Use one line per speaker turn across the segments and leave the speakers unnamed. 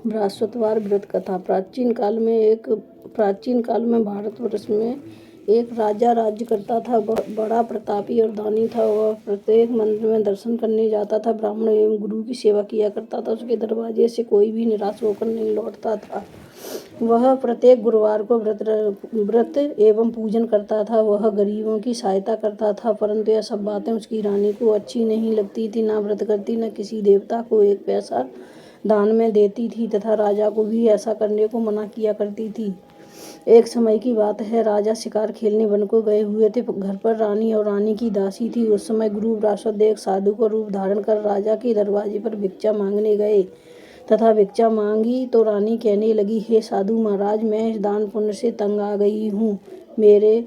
बृहस्पतिवार व्रत कथा। प्राचीन काल में भारतवर्ष में एक राजा राज्य करता था। बड़ा प्रतापी और दानी था। वह प्रत्येक मंदिर में दर्शन करने जाता था, ब्राह्मण एवं गुरु की सेवा किया करता था। उसके दरवाजे से कोई भी निराश होकर नहीं लौटता था। वह प्रत्येक गुरुवार को व्रत एवं पूजन करता था। वह गरीबों की सहायता करता था, परंतु यह सब बातें उसकी रानी को अच्छी नहीं लगती थी। न व्रत करती, न किसी देवता को एक पैसा दान में देती थी तथा राजा को भी ऐसा करने को मना किया करती थी। एक समय की बात है, राजा शिकार खेलने वन को गए हुए थे। घर पर रानी और रानी की दासी थी। उस समय गुरु बृहस्पति एक साधु का रूप धारण कर राजा के दरवाजे पर भिक्षा मांगने गए तथा भिक्षा मांगी तो रानी कहने लगी, हे साधु महाराज, मैं इस दान पुण्य से तंग आ गई हूँ। मेरे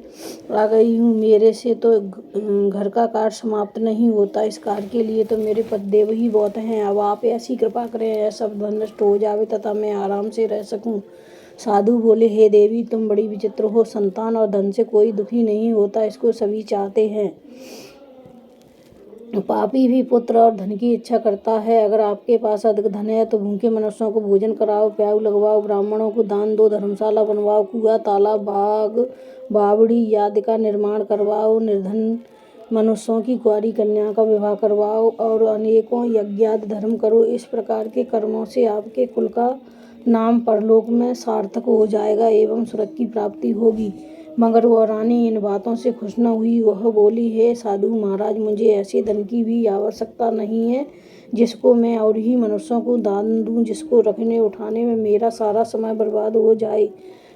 से तो घर का कार्य समाप्त नहीं होता। इस कार्य के लिए तो मेरे पतिदेव ही बहुत हैं। अब आप ऐसी कृपा करें, यह सब धन नष्ट हो जावे तथा मैं आराम से रह सकूं। साधु बोले, हे देवी, तुम बड़ी विचित्र हो। संतान और धन से कोई दुखी नहीं होता, इसको सभी चाहते हैं। पापी भी पुत्र और धन की इच्छा करता है। अगर आपके पास अधिक धन है तो भूखे मनुष्यों को भोजन कराओ, प्याऊ लगवाओ, ब्राह्मणों को दान दो, धर्मशाला बनवाओ, कुआं, तालाब, बाग, बावड़ी आदि का निर्माण करवाओ, निर्धन मनुष्यों की कुंवारी कन्या का विवाह करवाओ और अनेकों यज्ञादि धर्म करो। इस प्रकार के कर्मों से आपके कुल का नाम परलोक में सार्थक हो जाएगा एवं स्वर्ग की प्राप्ति होगी। मगर वह रानी इन बातों से खुश न हुई। वह बोली, हे साधु महाराज, मुझे ऐसे धन की भी आवश्यकता नहीं है जिसको मैं और ही मनुष्यों को दान दूं, जिसको रखने उठाने में मेरा सारा समय बर्बाद हो जाए।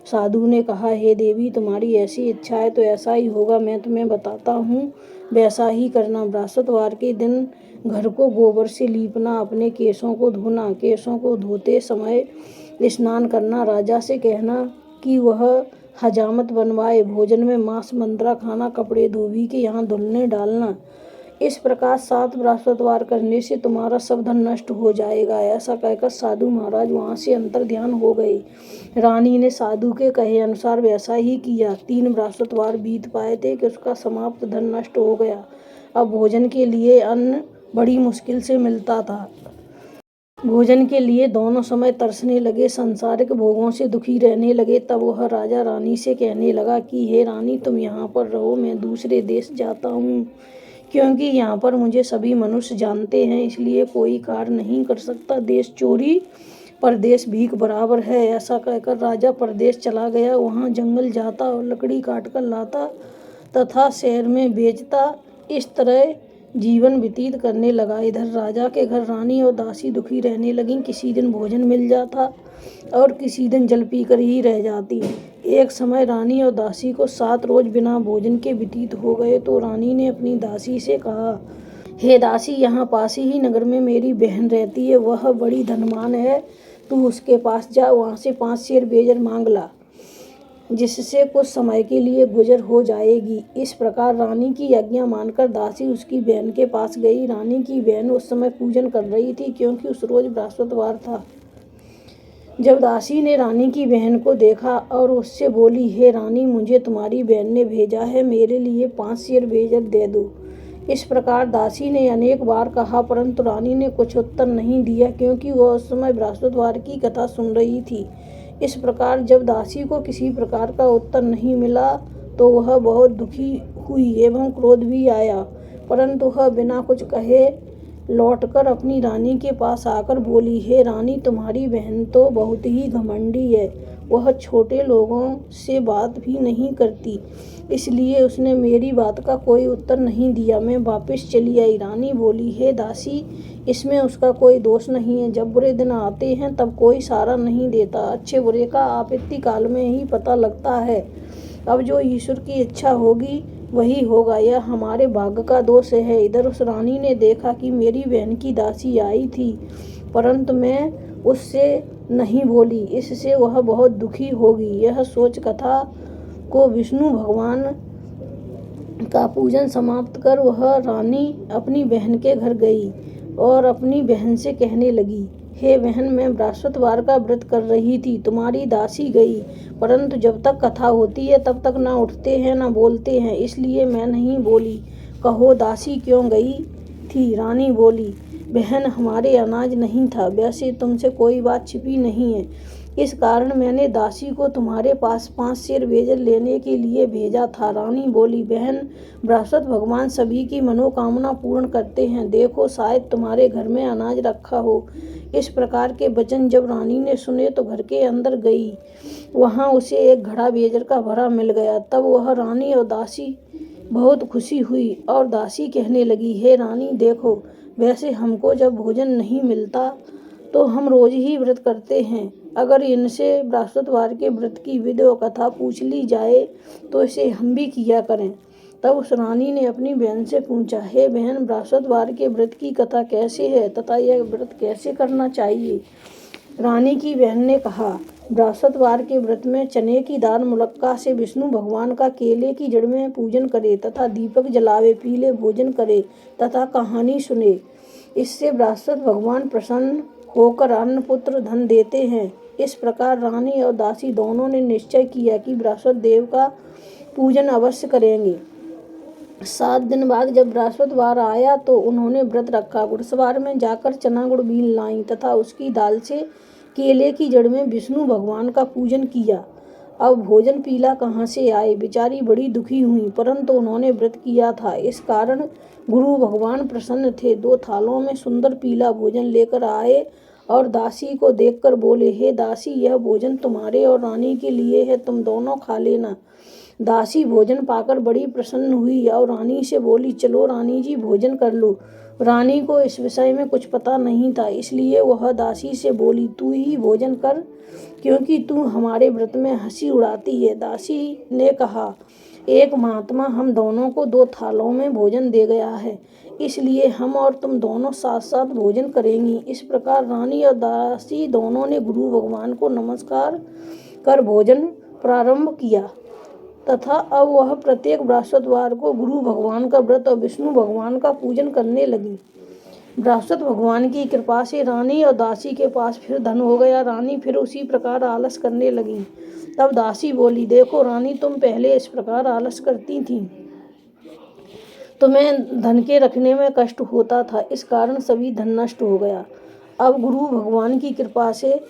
साधु ने कहा, हे देवी, तुम्हारी ऐसी इच्छा है तो ऐसा ही होगा। मैं तुम्हें बताता हूँ, वैसा ही करना। बृहस्पतिवार के दिन घर को गोबर से लीपना, अपने केशों को धोना, केशों को धोते समय स्नान करना, राजा से कहना कि वह हजामत बनवाए, भोजन में मांस मंद्रा खाना, कपड़े धोबी के यहाँ धुलने डालना। इस प्रकार 7 बृहस्पतिवार करने से तुम्हारा सब धन नष्ट हो जाएगा। ऐसा कहकर साधु महाराज वहाँ से अंतर ध्यान हो गए। रानी ने साधु के कहे अनुसार वैसा ही किया। 3 बृहस्पतिवार बीत पाए थे कि उसका समाप्त धन नष्ट हो गया। अब भोजन के लिए अन्न बड़ी मुश्किल से मिलता था। भोजन के लिए दोनों समय तरसने लगे, सांसारिक भोगों से दुखी रहने लगे। तब वह राजा रानी से कहने लगा कि हे रानी, तुम यहाँ पर रहो, मैं दूसरे देश जाता हूँ, क्योंकि यहाँ पर मुझे सभी मनुष्य जानते हैं, इसलिए कोई कार्य नहीं कर सकता। देश चोरी परदेश भीख बराबर है। ऐसा कहकर राजा परदेश चला गया। वहाँ जंगल जाता और लकड़ी काट कर लाता तथा शहर में बेचता। इस तरह जीवन व्यतीत करने लगा। इधर राजा के घर रानी और दासी दुखी रहने लगी। किसी दिन भोजन मिल जाता और किसी दिन जल पीकर ही रह जाती। एक समय रानी और दासी को 7 रोज बिना भोजन के व्यतीत हो गए तो रानी ने अपनी दासी से कहा, हे दासी, यहाँ पास ही नगर में मेरी बहन रहती है, वह बड़ी धनवान है। तू उसके पास जा, वहाँ से 5 सेर बेजर मांग ला, जिससे कुछ समय के लिए गुजर हो जाएगी। इस प्रकार रानी की आज्ञा मानकर दासी उसकी बहन के पास गई। रानी की बहन उस समय पूजन कर रही थी, क्योंकि उस रोज बृहस्पतिवार था। जब दासी ने रानी की बहन को देखा और उससे बोली, हे रानी, मुझे तुम्हारी बहन ने भेजा है, मेरे लिए 5 सेर बेजर दे दो। इस प्रकार दासी ने अनेक बार कहा, परंतु रानी ने कुछ उत्तर नहीं दिया, क्योंकि वह उस समय बृहस्पतिवार की कथा सुन रही थी। इस प्रकार जब दासी को किसी प्रकार का उत्तर नहीं मिला तो वह बहुत दुखी हुई एवं क्रोध भी आया, परंतु वह बिना कुछ कहे लौटकर अपनी रानी के पास आकर बोली, हे रानी, तुम्हारी बहन तो बहुत ही घमंडी है। वह छोटे लोगों से बात भी नहीं करती, इसलिए उसने मेरी बात का कोई उत्तर नहीं दिया। मैं वापस चली आई। रानी बोली, हे दासी, इसमें उसका कोई दोष नहीं है। जब बुरे दिन आते हैं तब कोई सहारा नहीं देता, अच्छे बुरे का आपत्ति काल में ही पता लगता है। अब जो ईश्वर की इच्छा होगी वही होगा, यह हमारे भाग्य का दोष है। इधर उस रानी ने देखा कि मेरी बहन की दासी आई थी, परंतु मैं उससे नहीं बोली, इससे वह बहुत दुखी होगी। यह सोच कथा को विष्णु भगवान का पूजन समाप्त कर वह रानी अपनी बहन के घर गई और अपनी बहन से कहने लगी, हे बहन, मैं बृहस्पतिवार का व्रत कर रही थी, तुम्हारी दासी गई, परंतु जब तक कथा होती है तब तक ना उठते हैं ना बोलते हैं, इसलिए मैं नहीं बोली। कहो दासी क्यों गई थी? रानी बोली, बहन, हमारे अनाज नहीं था। वैसे तुमसे कोई बात छिपी नहीं है, इस कारण मैंने दासी को तुम्हारे पास 5 सेर बेजल लेने के लिए भेजा था। रानी बोली, बहन, बृहस्पति भगवान सभी की मनोकामना पूर्ण करते हैं। देखो, शायद तुम्हारे घर में अनाज रखा हो। इस प्रकार के वचन जब रानी ने सुने तो घर के अंदर गई। वहाँ उसे एक घड़ा बेजल का भरा मिल गया। तब वह रानी और दासी बहुत खुशी हुई और दासी कहने लगी, हे रानी, देखो, वैसे हमको जब भोजन नहीं मिलता तो हम रोज ही व्रत करते हैं। अगर इनसे बृहस्पतिवार के व्रत की विधि और कथा पूछ ली जाए तो इसे हम भी किया करें। तब उस रानी ने अपनी बहन से पूछा, हे बहन, बृहस्पतिवार के व्रत की कथा कैसे है तथा यह व्रत कैसे करना चाहिए? रानी की बहन ने कहा, बृहस्पतिवार के व्रत में चने की दाल मुलक्का से विष्णु भगवान का केले की जड़ में पूजन करे तथा दीपक जलावे, पीले भोजन करे तथा कहानी सुने। इससे बृहस्पति भगवान प्रसन्न होकर अन्न पुत्र धन देते हैं। इस प्रकार रानी और दासी दोनों ने निश्चय किया कि बृहस्पति देव का पूजन अवश्य करेंगे। 7 दिन बाद जब बृहस्पतिवार आया तो उन्होंने व्रत रखा। घुड़सवार में जाकर चना गुड़ बीन लाई तथा उसकी दाल से केले की जड़ में विष्णु भगवान का पूजन किया। अब भोजन पीला कहाँ से आए? बेचारी बड़ी दुखी हुई, परंतु उन्होंने व्रत किया था, इस कारण गुरु भगवान प्रसन्न थे। 2 थालों में सुंदर पीला भोजन लेकर आए और दासी को देखकर बोले, हे दासी, यह भोजन तुम्हारे और रानी के लिए है, तुम दोनों खा लेना। दासी भोजन पाकर बड़ी प्रसन्न हुई और रानी से बोली, चलो रानी जी, भोजन कर लो। रानी को इस विषय में कुछ पता नहीं था, इसलिए वह दासी से बोली, तू ही भोजन कर, क्योंकि तू हमारे व्रत में हंसी उड़ाती है। दासी ने कहा, एक महात्मा हम दोनों को 2 थालों में भोजन दे गया है, इसलिए हम और तुम दोनों साथ साथ भोजन करेंगी। इस प्रकार रानी और दासी दोनों ने गुरु भगवान को नमस्कार कर भोजन प्रारंभ किया तथा अब वह प्रत्येक बृहस्पतिवार को गुरु भगवान का व्रत और विष्णु भगवान का पूजन करने लगी। बृहस्पति भगवान की कृपा से रानी और दासी के पास फिर धन हो गया। रानी फिर उसी प्रकार आलस करने लगी। तब दासी बोली, देखो रानी, तुम पहले इस प्रकार आलस करती थी, तुम्हें धन के रखने में कष्ट होता था, इस कारण सभी धन नष्ट हो गया। अब गुरु भगवान की कृपा से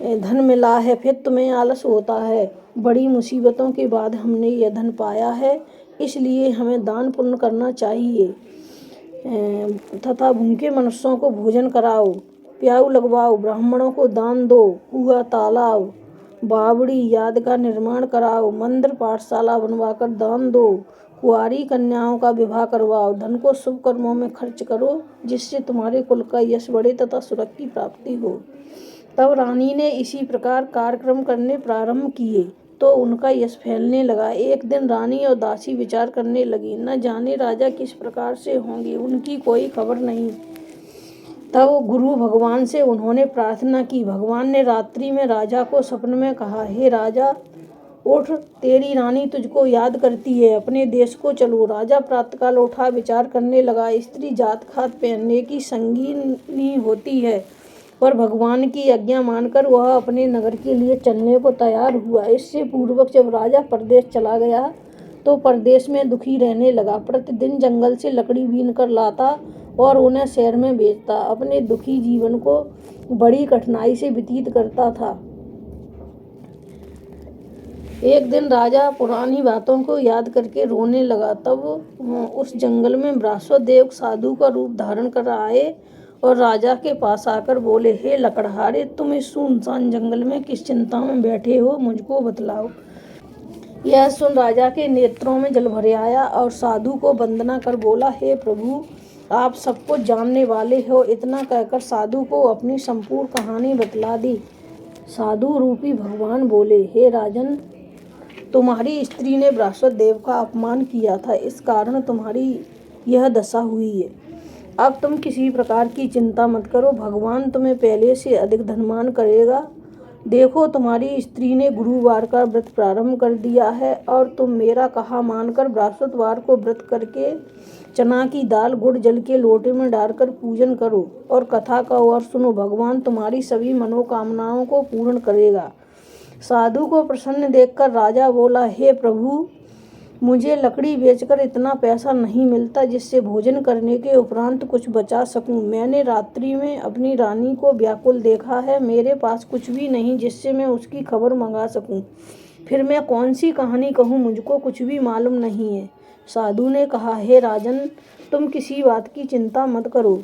धन मिला है, फिर तुम्हें आलस होता है। बड़ी मुसीबतों के बाद हमने यह धन पाया है, इसलिए हमें दान पुण्य करना चाहिए तथा भूखे मनुष्यों को भोजन कराओ, प्याऊ लगवाओ, ब्राह्मणों को दान दो, कुआं, तालाब, बावड़ी याद का निर्माण कराओ, मंदिर पाठशाला बनवाकर दान दो, कुंवारी कन्याओं का विवाह करवाओ, धन को शुभ कर्मों में खर्च करो, जिससे तुम्हारे कुल का यश बढ़े तथा सुरक्षा की प्राप्ति हो। तब रानी ने इसी प्रकार कार्यक्रम करने प्रारंभ किए तो उनका यश फैलने लगा। एक दिन रानी और दासी विचार करने लगी, न जाने राजा किस प्रकार से होंगे, उनकी कोई खबर नहीं। तब गुरु भगवान से उन्होंने प्रार्थना की। भगवान ने रात्रि में राजा को स्वप्न में कहा, हे राजा, उठ, तेरी रानी तुझको याद करती है, अपने देश को चलो। राजा प्रातःकाल उठा, विचार करने लगा, स्त्री जात खात पहनने की संगीनी होती है, पर भगवान की आज्ञा मानकर वह अपने नगर के लिए चलने को तैयार हुआ। इससे पूर्वक जब राजा परदेश चला गया तो परदेश में दुखी रहने लगा। प्रतिदिन जंगल से लकड़ी बीन कर लाता और उन्हें शहर में बेचता। अपने दुखी जीवन को बड़ी कठिनाई से व्यतीत करता था। एक दिन राजा पुरानी बातों को याद करके रोने लगा। तब उस जंगल में बृहस्पति देव साधु का रूप धारण कर आए और राजा के पास आकर बोले, हे लकड़हारे, तुम इस सुनसान जंगल में किस चिंता में बैठे हो, मुझको बतलाओ। यह सुन राजा के नेत्रों में जल भर आया और साधु को वंदना कर बोला, हे प्रभु, आप सब कुछ जानने वाले हो। इतना कहकर साधु को अपनी संपूर्ण कहानी बतला दी। साधु रूपी भगवान बोले, हे राजन, तुम्हारी स्त्री ने बृहस्पति देव का अपमान किया था, इस कारण तुम्हारी यह दशा हुई है। अब तुम किसी प्रकार की चिंता मत करो, भगवान तुम्हें पहले से अधिक धनवान करेगा। देखो, तुम्हारी स्त्री ने गुरुवार का व्रत प्रारंभ कर दिया है और तुम मेरा कहा मानकर बृहस्पतिवार को व्रत करके चना की दाल गुड़ जल के लोटे में डालकर पूजन करो और कथा का और सुनो, भगवान तुम्हारी सभी मनोकामनाओं को पूर्ण करेगा। साधु को प्रसन्न देखकर राजा बोला, हे प्रभु, मुझे लकड़ी बेचकर इतना पैसा नहीं मिलता जिससे भोजन करने के उपरांत कुछ बचा सकूं। मैंने रात्रि में अपनी रानी को व्याकुल देखा है। मेरे पास कुछ भी नहीं जिससे मैं उसकी खबर मंगा सकूं। फिर मैं कौन सी कहानी कहूँ, मुझको कुछ भी मालूम नहीं है। साधु ने कहा, हे राजन, तुम किसी बात की चिंता मत करो।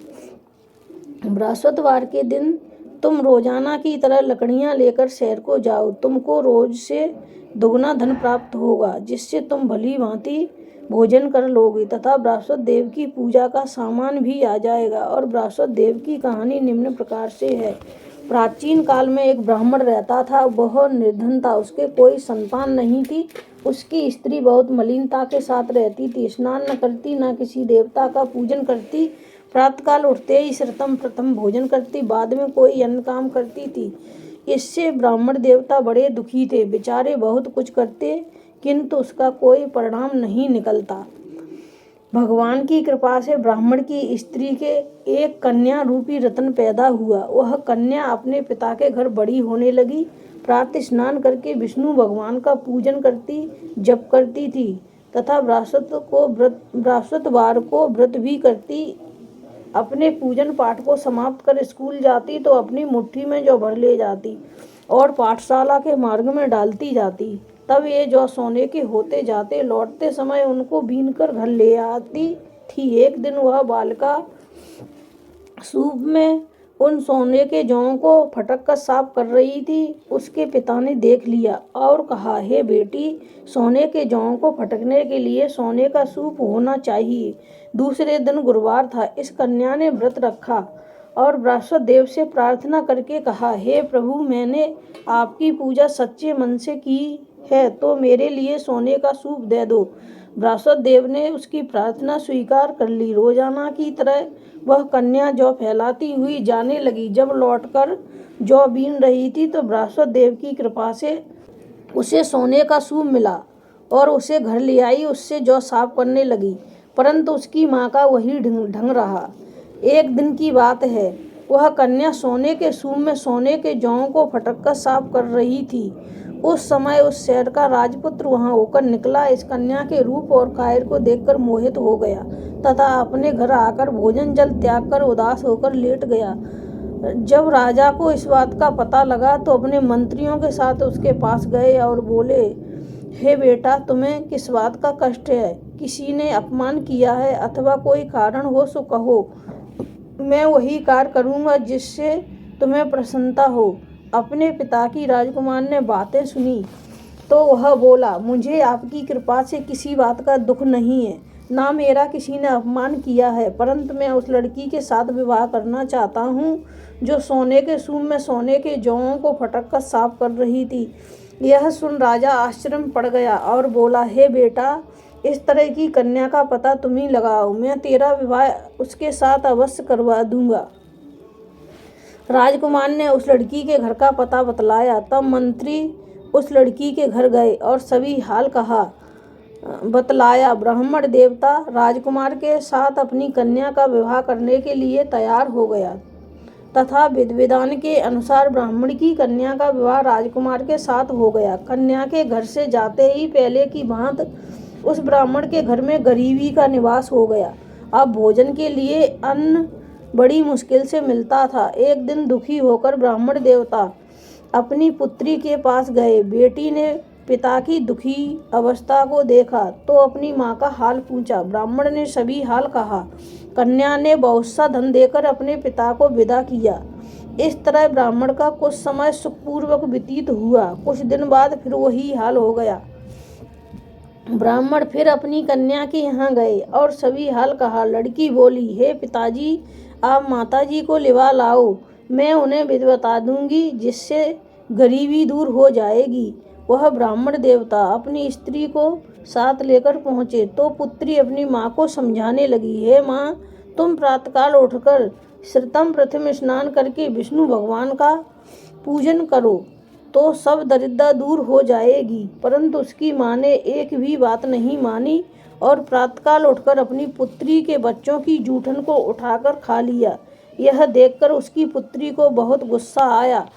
बृहस्पतिवार के दिन तुम रोजाना की तरह लकड़ियां लेकर शहर को जाओ। तुमको रोज से दुगना धन प्राप्त होगा जिससे तुम भली भांति भोजन कर लोगे तथा बृहस्पति देव की पूजा का सामान भी आ जाएगा। और बृहस्पति देव की कहानी निम्न प्रकार से है। प्राचीन काल में एक ब्राह्मण रहता था। वह निर्धन था, उसके कोई संतान नहीं थी। उसकी स्त्री बहुत मलिनता के साथ रहती थी, स्नान न करती, न किसी देवता का पूजन करती। प्रातःकाल उठते ही प्रथम भोजन करती, बाद में कोई अन्य काम करती थी। इससे ब्राह्मण देवता बड़े दुखी थे। बेचारे बहुत कुछ करते किंतु उसका कोई परिणाम नहीं निकलता। भगवान की कृपा से ब्राह्मण की स्त्री के एक कन्या रूपी रत्न पैदा हुआ। वह कन्या अपने पिता के घर बड़ी होने लगी। प्रातः स्नान करके विष्णु भगवान का पूजन करती, जप करती थी तथा बृहस्पतिवार को व्रत भी करती। अपने पूजन पाठ को समाप्त कर स्कूल जाती तो अपनी मुट्ठी में जौ भर ले जाती और पाठशाला के मार्ग में डालती जाती। तब ये जौ सोने के होते जाते, लौटते समय उनको बीनकर घर ले आती थी। एक दिन वह बालिका सूप में उन सोने के जौं को फटक कर साफ कर रही थी। उसके पिता ने देख लिया और कहा, हे बेटी, सोने के जौं को फटकने के लिए सोने का सूप होना चाहिए। दूसरे दिन गुरुवार था। इस कन्या ने व्रत रखा और बृहस्पति देव से प्रार्थना करके कहा, हे प्रभु, मैंने आपकी पूजा सच्चे मन से की है तो मेरे लिए सोने का सूप दे दो। बृहस्पति देव ने उसकी प्रार्थना स्वीकार कर ली। रोजाना की तरह वह कन्या जौ फैलाती हुई जाने लगी। जब लौटकर जौ बीन रही थी तो बृहस्पति देव की कृपा से उसे सोने का सूप मिला और उसे घर ले आई। उससे जौ साफ करने लगी परंतु उसकी माँ का वही ढंग रहा। एक दिन की बात है, वह कन्या सोने के सूप में सोने के जौं को फटक कर साफ कर रही थी। उस समय उस शहर का राजपुत्र वहां होकर निकला। इस कन्या के रूप और कायर को देखकर मोहित हो गया तथा अपने घर आकर भोजन जल त्याग कर उदास होकर लेट गया। जब राजा को इस बात का पता लगा तो अपने मंत्रियों के साथ उसके पास गए और बोले, हे बेटा, तुम्हें किस बात का कष्ट है? किसी ने अपमान किया है अथवा कोई कारण हो सो कहो, मैं वही कार्य करूँगा जिससे तुम्हें प्रसन्नता हो। अपने पिता की राजकुमार ने बातें सुनी तो वह बोला, मुझे आपकी कृपा से किसी बात का दुख नहीं है, ना मेरा किसी ने अपमान किया है, परंतु मैं उस लड़की के साथ विवाह करना चाहता हूँ जो सोने के सूप में सोने के जौं को फटक कर साफ कर रही थी। यह सुन राजा आश्चर्य में पड़ गया और बोला, हे बेटा, इस तरह की कन्या का पता तुम ही लगाओ, मैं तेरा विवाह उसके साथ अवश्य करवा दूंगा। राजकुमार ने उस लड़की के घर का पता बतलाया। तब मंत्री उस लड़की के घर गए और सभी हाल बतलाया। ब्राह्मण देवता राजकुमार के साथ अपनी कन्या का विवाह करने के लिए तैयार हो गया तथा विधान के अनुसार ब्राह्मण की कन्या का विवाह राजकुमार के साथ हो गया। कन्या के घर से जाते ही पहले की भांति उस ब्राह्मण के घर में गरीबी का निवास हो गया। अब भोजन के लिए अन्न बड़ी मुश्किल से मिलता था। एक दिन दुखी होकर ब्राह्मण देवता अपनी पुत्री के पास गए। बेटी ने पिता की दुखी अवस्था को देखा तो अपनी माँ का हाल पूछा। ब्राह्मण ने सभी हाल कहा। कन्या ने बहुत सा धन देकर अपने पिता को विदा किया। इस तरह ब्राह्मण का कुछ समय सुखपूर्वक व्यतीत हुआ। कुछ दिन बाद फिर वही हाल हो गया। ब्राह्मण फिर अपनी कन्या के यहाँ गए और सभी हाल कहा। लड़की बोली, हे पिताजी, आप माताजी को लिवा लाओ, मैं उन्हें बता दूंगी जिससे गरीबी दूर हो जाएगी। वह ब्राह्मण देवता अपनी स्त्री को साथ लेकर पहुँचे तो पुत्री अपनी माँ को समझाने लगी, हे माँ, तुम प्रातःकाल उठकर श्रितम प्रथम स्नान करके विष्णु भगवान का पूजन करो तो सब दरिद्रता दूर हो जाएगी। परंतु उसकी माँ ने एक भी बात नहीं मानी और प्रातःकाल उठकर अपनी पुत्री के बच्चों की जूठन को उठाकर खा लिया। यह देखकर उसकी पुत्री को बहुत गुस्सा आया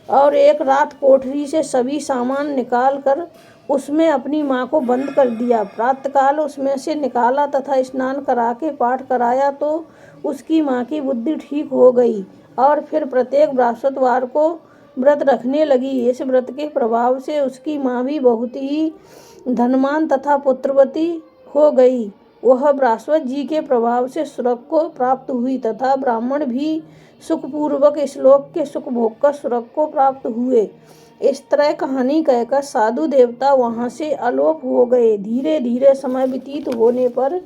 और एक रात कोठरी से सभी सामान निकाल कर उसमें अपनी माँ को बंद कर दिया। प्रातःकाल उसमें से निकाला तथा स्नान करा के पाठ कराया तो उसकी माँ की बुद्धि ठीक हो गई और फिर प्रत्येक बृहस्पतिवार को व्रत रखने लगी। इस व्रत के प्रभाव से उसकी माँ भी बहुत ही धनवान तथा पुत्रवती हो गई। वह बृहस्पति जी के प्रभाव से स्वर्ग को प्राप्त हुई तथा ब्राह्मण भी सुखपूर्वक श्लोक के सुख भोग कर स्वर्ग को प्राप्त हुए। इस तरह कहानी कहकर साधु देवता वहां से अलोप हो गए। धीरे धीरे समय व्यतीत होने पर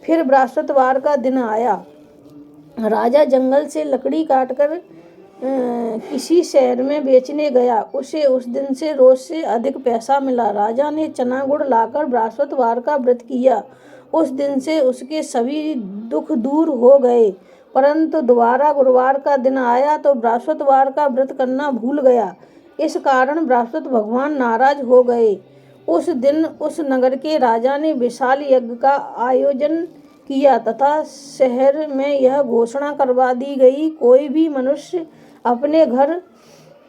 फिर बृहस्पतिवार का दिन आया। राजा जंगल से लकड़ी काटकर किसी शहर में बेचने गया। उसे उस दिन से रोज से अधिक पैसा मिला। राजा ने चना गुड़ लाकर बृहस्पतिवार का व्रत किया। उस दिन से उसके सभी दुख दूर हो गए। परंतु दोबारा गुरुवार का दिन आया तो बृहस्पतिवार का व्रत करना भूल गया। इस कारण बृहस्पति भगवान नाराज हो गए। उस दिन उस नगर के राजा ने विशाल यज्ञ का आयोजन किया तथा शहर में यह घोषणा करवा दी गई, कोई भी मनुष्य अपने घर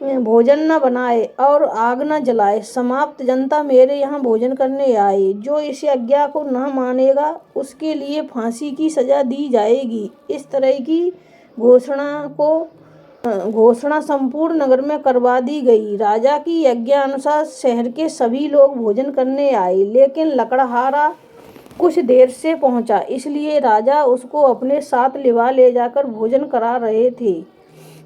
भोजन न बनाए और आग न जलाए। समाप्त। जनता मेरे यहाँ भोजन करने आए। जो इस आज्ञा को न मानेगा उसके लिए फांसी की सजा दी जाएगी। इस तरह की घोषणा संपूर्ण नगर में करवा दी गई। राजा की आज्ञा अनुसार शहर के सभी लोग भोजन करने आए, लेकिन लकड़हारा कुछ देर से पहुंचा, इसलिए राजा उसको अपने साथ लिवा ले जाकर भोजन करा रहे थे।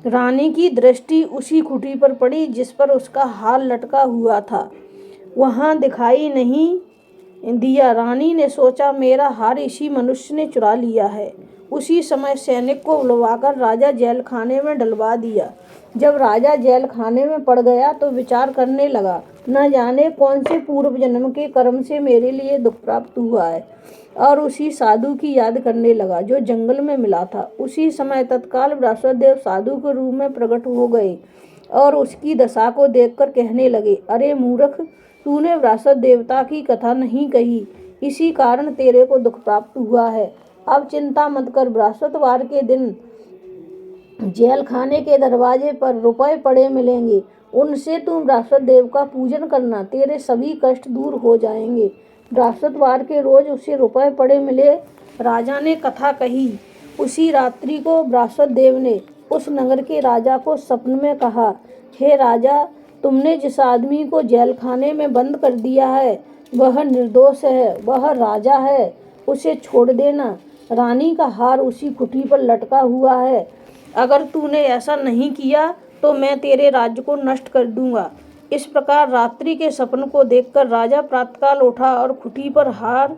रानी की दृष्टि उसी खूंटी पर पड़ी जिस पर उसका हार लटका हुआ था। वहां दिखाई नहीं दिया। रानी ने सोचा मेरा हार इसी मनुष्य ने चुरा लिया है। उसी समय सैनिक को बुलवाकर राजा जेल खाने में डलवा दिया। जब राजा जेल खाने में पड़ गया तो विचार करने लगा, न जाने कौन से पूर्व जन्म के कर्म से मेरे लिए दुख प्राप्त हुआ है, और उसी साधु की याद करने लगा जो जंगल में मिला था। उसी समय तत्काल बृहस्पति देव साधु के रूप में प्रकट हो गए और उसकी दशा को देखकर कहने लगे, अरे मूर्ख, तूने बृहस्पति देवता की कथा नहीं कही, इसी कारण तेरे को दुख प्राप्त हुआ है। अब चिंता मत कर। बृहस्पतिवार के दिन जेल खाने के दरवाजे पर रुपए पड़े मिलेंगे, उनसे तुम बृहस्पति देव का पूजन करना, तेरे सभी कष्ट दूर हो जाएंगे। बृहस्पतिवार के रोज उसे रुपए पड़े मिले। राजा ने कथा कही। उसी रात्रि को बृहस्पति देव ने उस नगर के राजा को स्वप्न में कहा, हे राजा, तुमने जिस आदमी को जेल खाने में बंद कर दिया है वह निर्दोष है, वह राजा है, उसे छोड़ देना। रानी का हार उसी खूंटी पर लटका हुआ है। अगर तूने ऐसा नहीं किया तो मैं तेरे राज्य को नष्ट कर दूंगा। इस प्रकार रात्रि के सपन को देखकर राजा प्रातःकाल उठा और खूंटी पर हार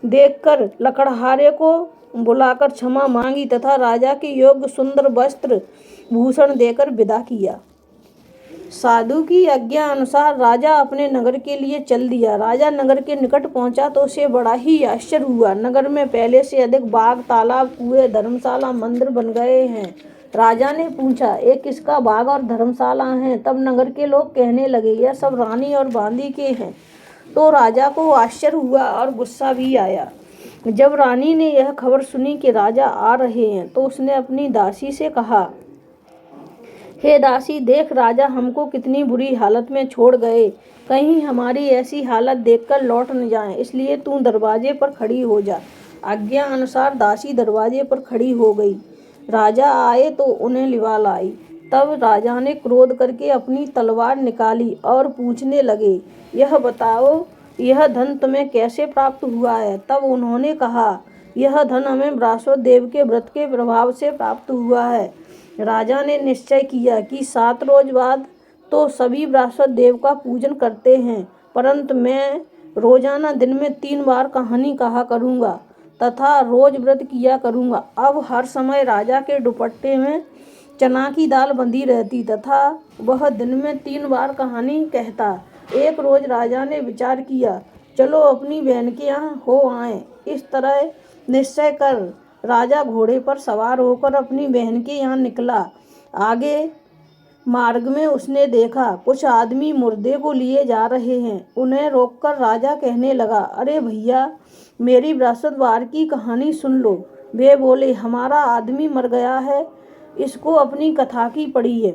देखकर लकड़हारे को बुलाकर क्षमा मांगी तथा राजा के योग्य सुंदर वस्त्र भूषण देकर विदा किया। साधु की आज्ञा अनुसार राजा अपने नगर के लिए चल दिया। राजा नगर के निकट पहुंचा तो उसे बड़ा ही आश्चर्य हुआ। नगर में पहले से अधिक बाग, तालाब, कुएं, धर्मशाला, मंदिर बन गए हैं। राजा ने पूछा, ये किसका बाग और धर्मशाला हैं? तब नगर के लोग कहने लगे, यह सब रानी और बांदी के हैं। तो राजा को आश्चर्य हुआ और गुस्सा भी आया। जब रानी ने यह खबर सुनी कि राजा आ रहे हैं तो उसने अपनी दासी से कहा, हे दासी, देख राजा हमको कितनी बुरी हालत में छोड़ गए, कहीं हमारी ऐसी हालत देखकर लौट न जाएं, इसलिए तू दरवाजे पर खड़ी हो जा। आज्ञा अनुसार दासी दरवाजे पर खड़ी हो गई। राजा आए तो उन्हें लिवा लाई। तब राजा ने क्रोध करके अपनी तलवार निकाली और पूछने लगे, यह बताओ, यह धन तुम्हें कैसे प्राप्त हुआ है? तब उन्होंने कहा, यह धन हमें बृहस्पति देव के व्रत के प्रभाव से प्राप्त हुआ है। राजा ने निश्चय किया कि 7 रोज बाद तो सभी बृहस्पति देव का पूजन करते हैं, परंतु मैं रोजाना दिन में 3 बार कहानी कहा करूँगा तथा रोज व्रत किया करूँगा। अब हर समय राजा के दुपट्टे में चना की दाल बंधी रहती तथा वह दिन में 3 बार कहानी कहता। एक रोज राजा ने विचार किया, चलो अपनी बहन के यहाँ हो आए। इस तरह निश्चय कर राजा घोड़े पर सवार होकर अपनी बहन के यहाँ निकला। आगे मार्ग में उसने देखा कुछ आदमी मुर्दे को लिए जा रहे हैं। उन्हें रोककर राजा कहने लगा, अरे भैया, मेरी बृहस्पतिवार की कहानी सुन लो। वे बोले, हमारा आदमी मर गया है, इसको अपनी कथा की पड़ी है।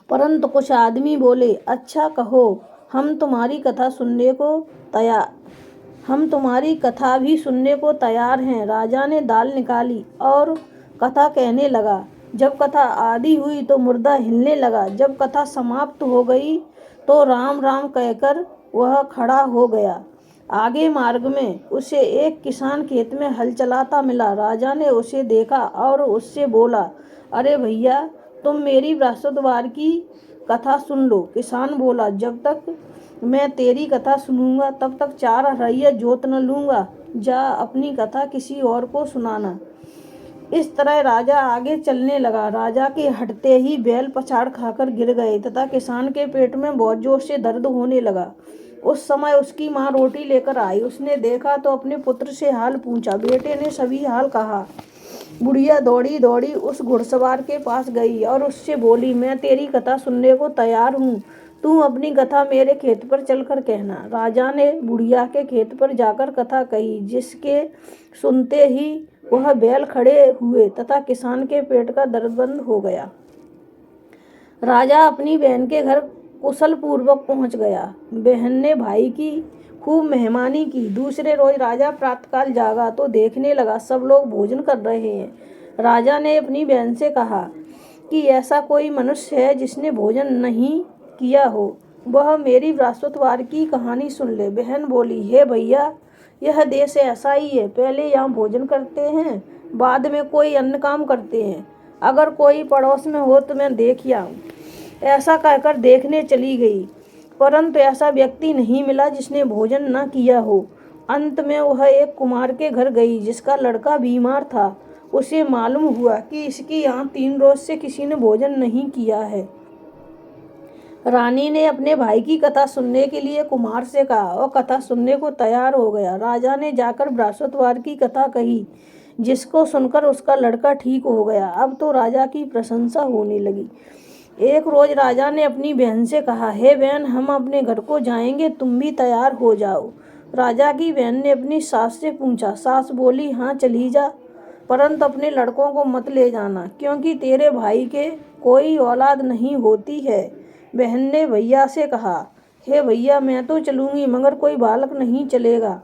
परंतु कुछ आदमी बोले, अच्छा कहो, हम तुम्हारी कथा भी सुनने को तैयार हैं। राजा ने दाल निकाली और कथा कहने लगा। जब कथा आधी हुई तो मुर्दा हिलने लगा। जब कथा समाप्त हो गई तो राम राम कहकर वह खड़ा हो गया। आगे मार्ग में उसे एक किसान खेत में हल चलाता मिला। राजा ने उसे देखा और उससे बोला, अरे भैया, तुम मेरी बृहस्पतिवार की कथा सुन लो। किसान बोला, जब तक मैं तेरी कथा सुनूंगा तब तक 4 हरैया जोत न लूंगा। जा अपनी कथा किसी और को सुनाना। इस तरह राजा आगे चलने लगा। राजा के हटते ही बैल पछाड़ खाकर गिर गए तथा किसान के पेट में बहुत जोर से दर्द होने लगा। उस समय उसकी माँ रोटी लेकर आई। उसने देखा तो अपने पुत्र से हाल पूछा। बेटे ने सभी हाल कहा। बुढ़िया दौड़ी दौड़ी उस घुड़सवार के पास गई और उससे बोली, मैं तेरी कथा सुनने को तैयार हूँ। तू अपनी कथा मेरे खेत पर चलकर कहना। राजा ने बुढ़िया के खेत पर जाकर कथा कही, जिसके सुनते ही वह बैल खड़े हुए तथा किसान के पेट का दर्द बंद हो गया। राजा अपनी बहन के घर कुशल पूर्वक पहुंच गया। बहन ने भाई की खूब मेहमानी की। दूसरे रोज राजा प्रातःकाल जागा तो देखने लगा सब लोग भोजन कर रहे हैं। राजा ने अपनी बहन से कहा कि ऐसा कोई मनुष्य है जिसने भोजन नहीं किया हो, वह मेरी बृहस्पतिवार की कहानी सुन ले। बहन बोली, हे भैया, यह देश ऐसा ही है। पहले यहाँ भोजन करते हैं, बाद में कोई अन्य काम करते हैं। अगर कोई पड़ोस में हो तो मैं देख आऊं। ऐसा कहकर देखने चली गई, परंतु ऐसा व्यक्ति नहीं मिला जिसने भोजन न किया हो। अंत में वह एक कुमार के घर गई जिसका लड़का बीमार था। उसे मालूम हुआ कि इसके यहाँ 3 रोज से किसी ने भोजन नहीं किया है। रानी ने अपने भाई की कथा सुनने के लिए कुमार से कहा और कथा सुनने को तैयार हो गया। राजा ने जाकर बृहस्पतिवार की कथा कही, जिसको सुनकर उसका लड़का ठीक हो गया। अब तो राजा की प्रशंसा होने लगी। एक रोज राजा ने अपनी बहन से कहा, हे बहन, हम अपने घर को जाएंगे, तुम भी तैयार हो जाओ। राजा की बहन ने अपनी सास से पूछा। सास बोली, हाँ चली जा, परंतु अपने लड़कों को मत ले जाना, क्योंकि तेरे भाई के कोई औलाद नहीं होती है। बहन ने भैया से कहा, हे भैया, मैं तो चलूंगी, मगर कोई बालक नहीं चलेगा।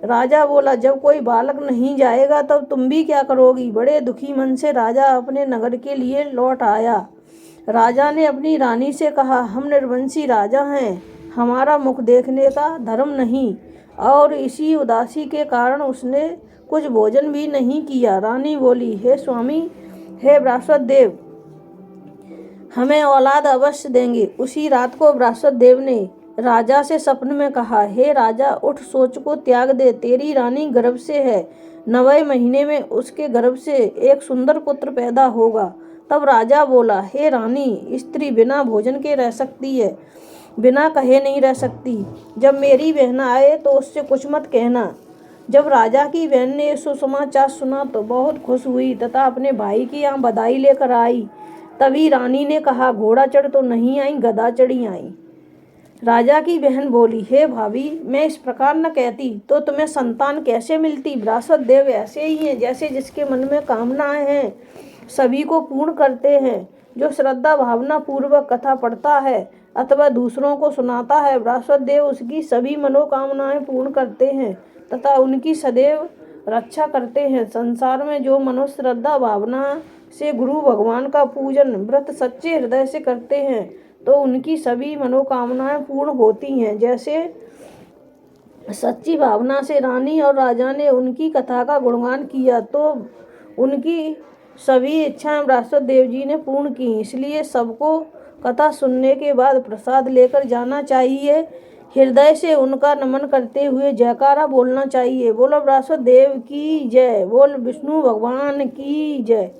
राजा बोला, जब कोई बालक नहीं जाएगा तब तुम भी क्या करोगी। बड़े दुखी मन से राजा अपने नगर के लिए लौट आया। राजा ने अपनी रानी से कहा, हम निर्वंशी राजा हैं, हमारा मुख देखने का धर्म नहीं। और इसी उदासी के कारण उसने कुछ भोजन भी नहीं किया। रानी बोली, हे स्वामी, हे बृहस्पति देव, हमें औलाद अवश्य देंगे। उसी रात को बृहस्पति देव ने राजा से सपने में कहा, हे राजा, उठ, सोच को त्याग दे, तेरी रानी गर्भ से है। 9वें महीने में उसके गर्भ से एक सुंदर पुत्र पैदा होगा। तब राजा बोला, हे रानी, स्त्री बिना भोजन के रह सकती है, बिना कहे नहीं रह सकती। जब मेरी बहन आए तो उससे कुछ मत कहना। जब राजा की बहन ने सुसमाचार सुना तो बहुत खुश हुई तथा अपने भाई की यहाँ बधाई लेकर आई। तभी रानी ने कहा, घोड़ा चढ़ तो नहीं आई, गधा चढ़ी आई। राजा की बहन बोली, हे भाभी, मैं इस प्रकार न कहती तो तुम्हें संतान कैसे मिलती। बृहस्पति देव ऐसे ही हैं, जैसे जिसके मन में कामनाएं हैं सभी को पूर्ण करते हैं। जो श्रद्धा भावना पूर्वक कथा पढ़ता है अथवा दूसरों को सुनाता है, बृहस्पति देव उसकी सभी मनोकामनाएं पूर्ण करते हैं तथा उनकी सदैव रक्षा करते हैं। संसार में जो मनुष्य श्रद्धा भावना से गुरु भगवान का पूजन व्रत सच्चे हृदय से करते हैं तो उनकी सभी मनोकामनाएं पूर्ण होती हैं। जैसे सच्ची भावना से रानी और राजा ने उनकी कथा का गुणगान किया तो उनकी सभी इच्छाएं बृहस्पति देव जी ने पूर्ण की। इसलिए सबको कथा सुनने के बाद प्रसाद लेकर जाना चाहिए। हृदय से उनका नमन करते हुए जयकारा बोलना चाहिए। बोलो बृहस्पति देव की जय, बोल विष्णु भगवान की जय।